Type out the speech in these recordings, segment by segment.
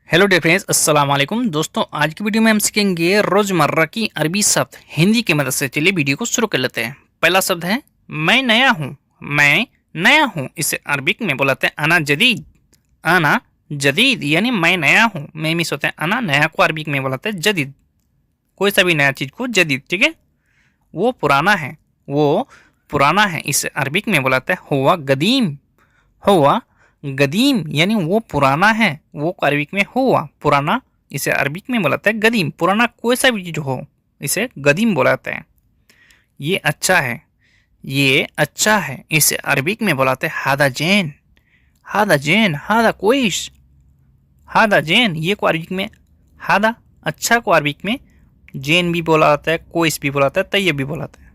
Hello dear friends, अस्सलाम वालेकुम। दोस्तों, आज की वीडियो में हम सीखेंगे रोज़मर्रा की अरबी शब्द हिंदी की मदद से। चलिए वीडियो को शुरू कर लेते हैं। पहला शब्द है मैं नया हूँ। मैं नया हूँ, इसे अरबिक में बोलाते हैं अना जदीद। अना जदीद यानी मैं नया हूँ। मैं मिस होते हैं अना, नया को अरबिक में बोलाते हैं जदीद। कोई सा भी नया चीज़ को जदीद, ठीक है। वो पुराना है, वो पुराना है, इसे अरबिक में बोलाते हैं हुआ गदीम। हुआ गदीम यानी वो पुराना है, वो को अरबिक में हुआ पुराना, इसे अरबिक में बोलाते हैं गदीम। पुराना कोई सा भी चीज हो, इसे गदीम बोलाते हैं। ये अच्छा है, ये अच्छा है, इसे अरबिक में बोलाते हैं हादा जैन। हादा जैन, हादा कोइश, हादा जैन, ये को अरबिक में हादा अच्छा को अरबिक में जैन भी बोला जाता है, कोइश भी बोला जाता है, तैयब भी बोलाता है।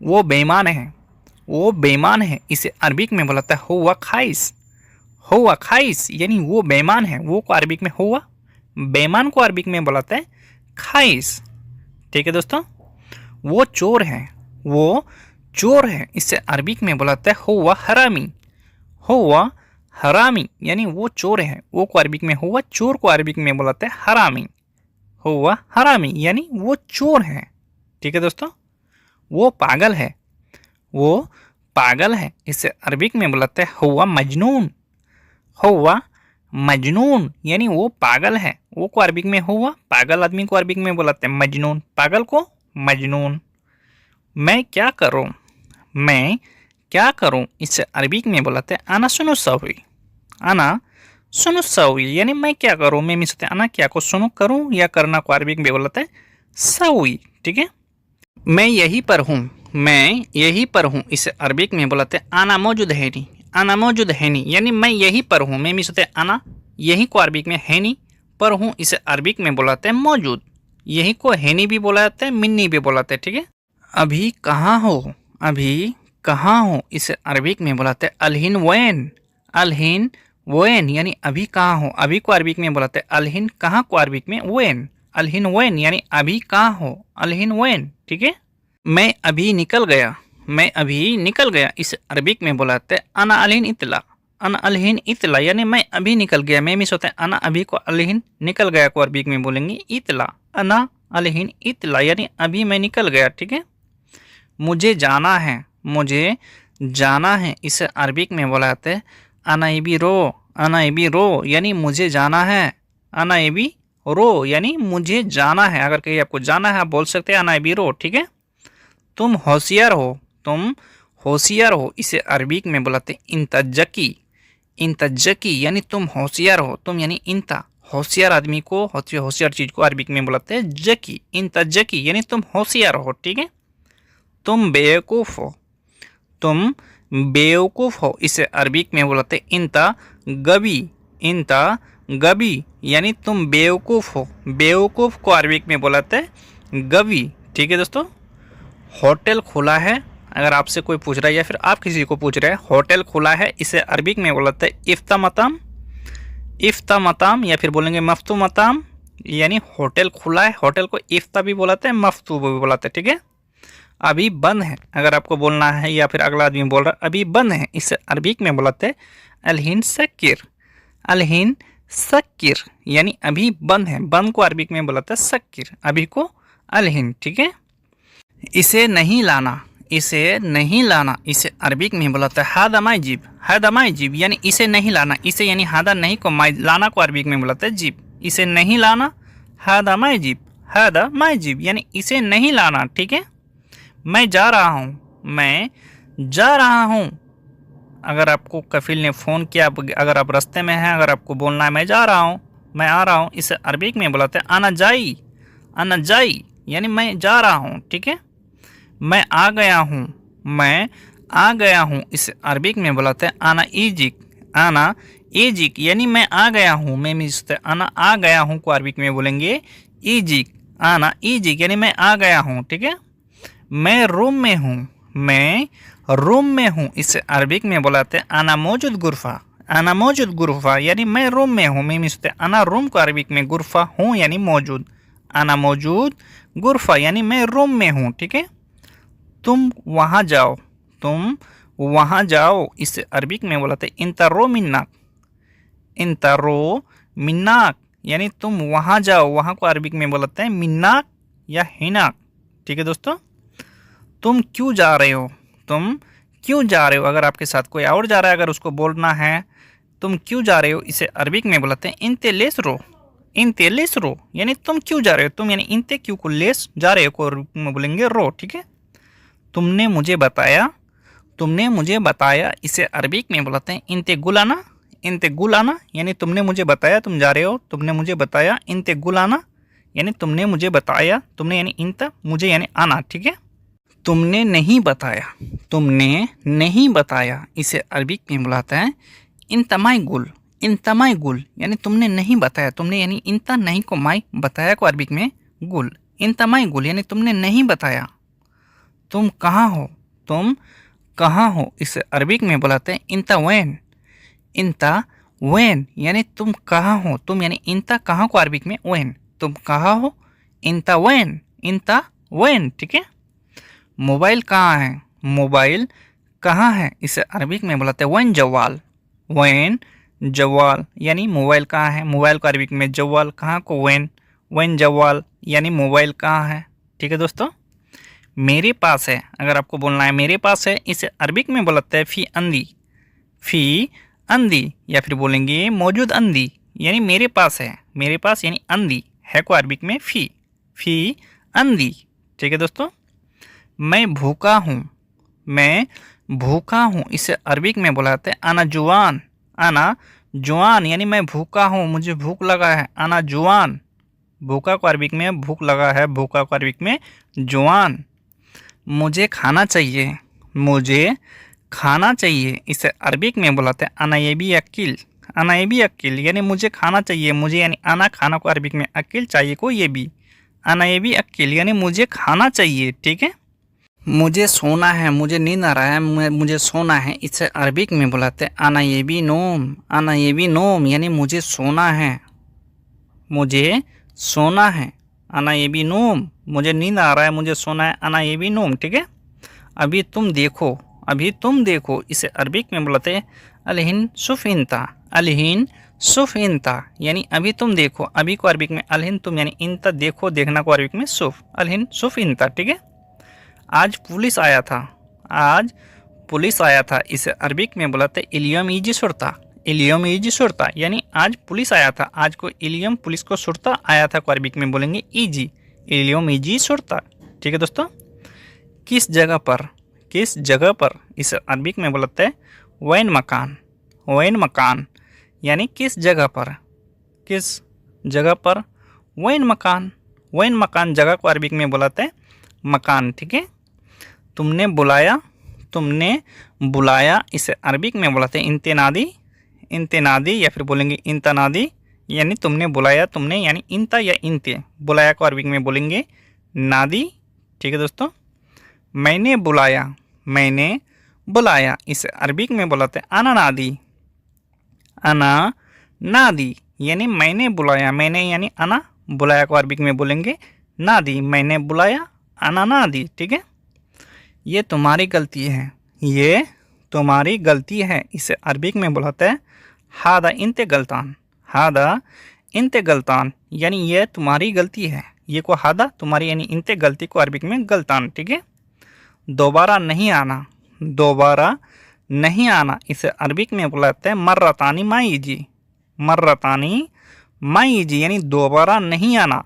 वो बेईमान है, वो बेईमान है, इसे अरबिक में बोलाता है हुआ खाइस। हुआ खाइस यानी वो बेईमान है, वो को अरबिक में हुआ, बेईमान को अरबिक में बोलाता है खाइस। ठीक है दोस्तों। वो चोर है, वो चोर है, इसे अरबिक में बोलाता है हुआ हरामी। हुआ हरामी यानी वो चोर है, वो को अरबिक में हुआ, चोर को अरबिक में बोलाते हैं हरामी। हुआ हरामी यानी वो चोर है। ठीक है दोस्तों। वो पागल है, वो पागल है, इसे अरबिक में बोलाते हैं हुआ मजनून। हुआ मजनून यानी वो पागल है, वो को अरबिक में हुआ, पागल आदमी को अरबिक में बोलाते हैं मजनून, पागल को मजनून। मैं क्या करूं, मैं क्या करूं, इसे अरबिक में बोलाते हैं अना सुनो सवी। अना सुनो सवी यानी मैं क्या करूं। मैं मिलते अना क्या को सुनो करूं या करना को अरबिक में बोलाते हैं सवी। ठीक है। मैं यहीं पर हूं, मैं यहीं पर हूं, इसे अरबिक में बोलाते हैं आना मौजूद है नहीं। आना मौजूद है नहीं यानी मैं यहीं पर हूं। मैं मिस होते आना, यहीं को अरबिक में है नहीं, पर हूं, इसे अरबिक में बोलाते हैं मौजूद। यहीं को है नहीं भी बोला जाता है, मिन्नी भी बोलाते हैं। ठीक है। अभी कहाँ हो, अभी कहाँ हो, इसे अरबिक में बोलाते हैं अलहिन वैन। अलहिन वैन यानी अभी कहाँ हो, अभी को अरबिक में बोलाते हैं अलहिन, कहाँ को अरबिक में वैन। अलहिन वैन यानी अभी कहाँ हो, अलहिन वैन। ठीक है। मैं अभी निकल गया, मैं अभी निकल गया, इसे अरबिक में बोलाते हैं अना अलहिन इतला। अना अलहिन इतला यानी मैं अभी निकल गया। मैं मिस होते हैं अना, अभी को अलहिन, निकल गया को अरबिक में बोलेंगे इतला। अना अलहिन इतला यानी अभी मैं निकल गया। ठीक है। मुझे जाना है, मुझे जाना है, इसे अरबिक में बोलाते हैं अना इबी रो। अना इबी रो यानी मुझे जाना है। अना इबी रो यानी मुझे जाना है। अगर कहीं आपको जाना है, आप बोल सकते हैं अना इबी रो। ठीक है। तुम होशियार हो, तुम होशियार हो, इसे अरबिक में बुलाते इंता जकी। इंता जकी यानी तुम होशियार हो। तुम यानी इंता, होशियार आदमी को, होशियार चीज को अरबिक में बुलाते हैं जकी। इंता जकी यानी तुम होशियार हो। ठीक है। तुम बेवकूफ हो, तुम बेवकूफ हो, इसे अरबिक में बुलाते इंता गबी। इंता गबी यानी तुम बेवकूफ हो। बेवकूफ को अरबिक में बुलाते हैं गबी। ठीक है दोस्तों। होटल खुला है, अगर आपसे कोई पूछ रहा है या फिर आप किसी को पूछ रहे हैं होटल खुला है, इसे अरबिक में बोलते हैं इफ्ता मताम। इफ्ता मताम या फिर बोलेंगे मफ्तू मताम यानी होटल खुला है। होटल को इफ्ता भी बोलाते हैं, मफ्तू भी बोलाते हैं। ठीक है। अभी बंद है, अगर आपको बोलना है या फिर अगला आदमी बोल रहा है अभी बंद है, इसे अरबिक में बोलाते हैं अलहिन सकिर। अलहिन सकिर यानी अभी बंद है, बंद को अरबिक में बोलाते हैं सकिर, अभी को अलहिन। ठीक है। इसे नहीं लाना, इसे नहीं लाना, इसे अरबिक में बोलाता है हादा माई जीब। हादा माई जीब यानी इसे नहीं लाना, इसे यानी हादा नहीं को, माई लाना को अरबिक में बोलाता है जीब। इसे नहीं लाना, हादा माई जीब। हादा माई जीब यानी इसे नहीं लाना। ठीक है। मैं जा रहा हूँ, मैं जा रहा हूँ, अगर आपको कफिल ने फ़ोन किया, अगर आप रास्ते में हैं, अगर आपको बोलना है मैं जा रहा हूँ, मैं आ रहा हूँ, इसे अरबिक में बुलाते हैं आना जाई। आना जाई यानी मैं जा रहा हूँ। ठीक है। मैं आ गया हूँ, मैं आ गया हूँ, इसे अरबिक में बुलाते हैं आना ईजिक। आना ईजिक यानी मैं आ गया हूँ। मैं मिलते आना आ गया हूँ को अरबिक में बोलेंगे ईजिक। आना ईजिक यानी मैं आ गया हूँ। ठीक है। मैं रूम में हूँ, मैं रूम में हूँ, इसे अरबिक में बुलाते हैं आना मौजूद गुरफा। आना मौजूद गुरफा यानी मैं रूम में हूँ। मैं मिलते आना रूम को अरबिक में गुरफा हूँ यानी मौजूद। आना मौजूद गुरफा यानी मैं रूम में हूँ। ठीक है। तुम वहाँ जाओ, तुम वहाँ जाओ, इसे अरबिक में बोलाते इंता रो मिन्नाक। इंता रो मिन्नाक यानी तुम वहाँ जाओ, वहाँ को अरबिक में बोलते हैं मिन्नाक या हिनाक। ठीक है दोस्तों, तुम क्यों जा रहे हो, तुम क्यों जा रहे हो। अगर आपके साथ कोई और जा रहा है, अगर उसको बोलना है तुम क्यों जा रहे हो, इसे अरबिक में बोलते हैं इंते लेस रो। इंते लेस रो यानी तुम क्यों जा रहे हो, तुम यानी इंते क्यों को लेस जा रहे हो को अरबिक में बोलेंगे रो। ठीक है, तुमने मुझे बताया, तुमने मुझे बताया, इसे अरबिक में बोलते हैं इंते गुलाना। इंते गुलाना यानी तुमने मुझे बताया तुम जा रहे हो, तुमने मुझे बताया। इंते गुलाना यानी तुमने मुझे बताया, तुमने यानी इंता, मुझे यानी आना। ठीक है, तुमने नहीं बताया, तुमने नहीं बताया, इसे अरबिक में बुलाता है इंतमाई गुल। इंतमाई गुल यानी तुमने नहीं बताया, तुमने यानी इंता नहीं को माई, बताया को अरबिक में गुल। इंतमाई गुल यानी तुमने नहीं बताया। तुम कहाँ हो, तुम कहाँ हो, इसे अरबिक में बुलाते हैं इंता वैन। इंता वैन यानी तुम कहाँ हो, तुम यानी इंता कहाँ को अरबिक में वैन, तुम कहाँ हो, इंता वैन, इंता वैन। ठीक है, मोबाइल कहाँ है, मोबाइल कहाँ है, इसे अरबिक में बुलाते हैं वैन जवाल। वैन जवाल यानी मोबाइल कहाँ है, मोबाइल को अरबिक में जवाल, कहाँ को वैन, वैन जवाल यानी मोबाइल कहाँ है। ठीक है दोस्तों, मेरे पास है, अगर आपको बोलना है मेरे पास है, इसे अरबिक में बुलाते हैं फी अंदी। फी अंदी या फिर बोलेंगे मौजूद अंदी यानी मेरे पास है, मेरे पास यानी अंदी है को अरबिक में फी, फी अंदी। ठीक है दोस्तों, मैं भूखा हूँ, मैं भूखा हूँ, इसे अरबिक में बुलाते हैं आना जुआन। आना जुआन यानी मैं भूखा हूँ, मुझे भूख लगा है, आना जुआन। भूखा को अरबिक में भूख लगा है, भूखा को अरबिक में जुआन। मुझे खाना चाहिए, मुझे खाना चाहिए, इसे अरबिक में बुलाते हैं आना ये भी अकील। आना ये भी अकील यानी मुझे खाना चाहिए, मुझे यानी आना, खाना को अरबिक में अकील, चाहिए को ये भी, आना ये भी अकील यानी मुझे खाना चाहिए। ठीक है, मुझे सोना है, मुझे नींद आ रहा है, मुझे सोना है, इसे अरबिक में बुलाते हैं आना ये भी नोम। आना ये भी नोम यानी मुझे सोना है, मुझे सोना है, आना ये भी नोम, मुझे नींद आ रहा है, मुझे सोना है, आना ये भी नोम। ठीक है, अभी तुम देखो, अभी तुम देखो, इसे अरबिक में बुलाते हैं अलहिन सुफ इंता। अलहिन सुफ इंता यानी अभी तुम देखो, अभी को अरबिक में अलहिन तुम यानी इंता देखो, देखना को अरबिक में सुफ, अलहिन सुफ इंता। ठीक है, आज पुलिस आया था, आज पुलिस आया था, इसे अरबिक में बुलाते इलियम ईजी सुरता। इलियम ईजी सुरता यानी आज पुलिस आया था, आज को इलियम पुलिस को सुरता आया था को अरबिक में बोलेंगे ईजी, इलियम ईजी सुरता। ठीक है दोस्तों, किस जगह पर, किस जगह पर, इसे अरबिक में बुलाते हैं वैन मकान। वैन मकान यानी किस जगह पर, किस जगह पर, वैन मकान। वैन मकान जगह को अरबिक में बुलाते हैं मकान। ठीक है, तुमने बुलाया, तुमने बुलाया, इसे अरबिक में बुलाते हैं इंतेनादी। इंतेनादी या फिर बोलेंगे इंतनादी यानी तुमने बुलाया, तुमने यानी इंता या इंते, बुलाया को अरबिक में बोलेंगे नादी। ठीक है दोस्तों, मैंने बुलाया, मैंने बुलाया, इसे अरबिक में बुलाते हैं आना नादी। आना नादी यानी मैंने बुलाया, मैंने यानी आना, बुलाया को अरबिक में बोलेंगे नादी, मैंने बुलाया, आना नादी। ठीक है, ये तुम्हारी गलती है, ये तुम्हारी गलती है, इसे अरबिक में बुलाते हैं हादा इंते गलतान। हादा इंते गलतान यानी ये तुम्हारी गलती है, ये को हादा तुम्हारी यानी इंते गलती को अरबिक में गलतान। ठीक है, दोबारा नहीं आना, दोबारा नहीं आना, इसे अरबिक में बुलाते हैं मर्रतानी माई जी। मर्रतानी माई जी यानी दोबारा नहीं आना,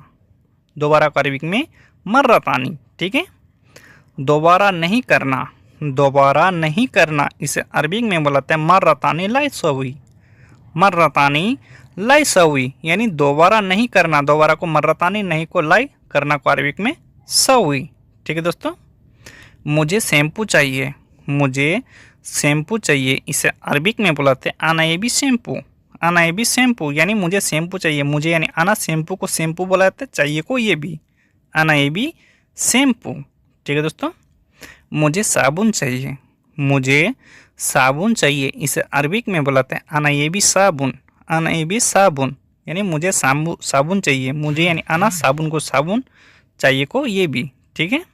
दोबारा को अरबिक में मर्रतानी। ठीक है, दोबारा नहीं करना, दोबारा नहीं करना, इसे अरबिक में बुलाते हैं मर्रतानी लाई सवी। मर्रतानी लाई सवी यानी दोबारा नहीं करना, दोबारा को मर्रतानी, नहीं को लाई, करना को अरबिक में सवी। ठीक है दोस्तों, मुझे शैम्पू चाहिए, मुझे शैम्पू चाहिए, इसे अरबिक में बुलाते हैं आना ये भी शैम्पू। आना ये भी शैम्पू यानी मुझे शैम्पू चाहिए, मुझे यानी आना, शैम्पू को शैम्पू बुलाते, चाहिए को ये भी, आना ये भी शैम्पू। ठीक है दोस्तों, मुझे साबुन चाहिए, मुझे साबुन चाहिए, इसे अरबिक में बुलाते हैं आना ये भी साबुन। आना ये भी साबुन यानी मुझे साबुन चाहिए, मुझे यानी आना, साबुन को साबुन, चाहिए को ये भी। ठीक है,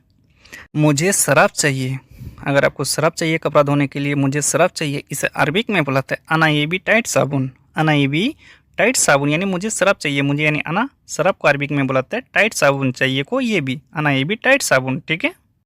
मुझे सरफ चाहिए, अगर आपको सरफ चाहिए कपड़ा धोने के लिए, मुझे सरफ चाहिए, इसे अरबिक में बुलाते हैं आना ये भी टाइट साबुन। आना ये भी टाइट साबुन यानी मुझे सरफ चाहिए, मुझे यानी अना सरफ को अरबिक में बुलाते हैं टाइट साबुन चाहिए को, ये भी अना ये भी टाइट साबुन, ठीक है।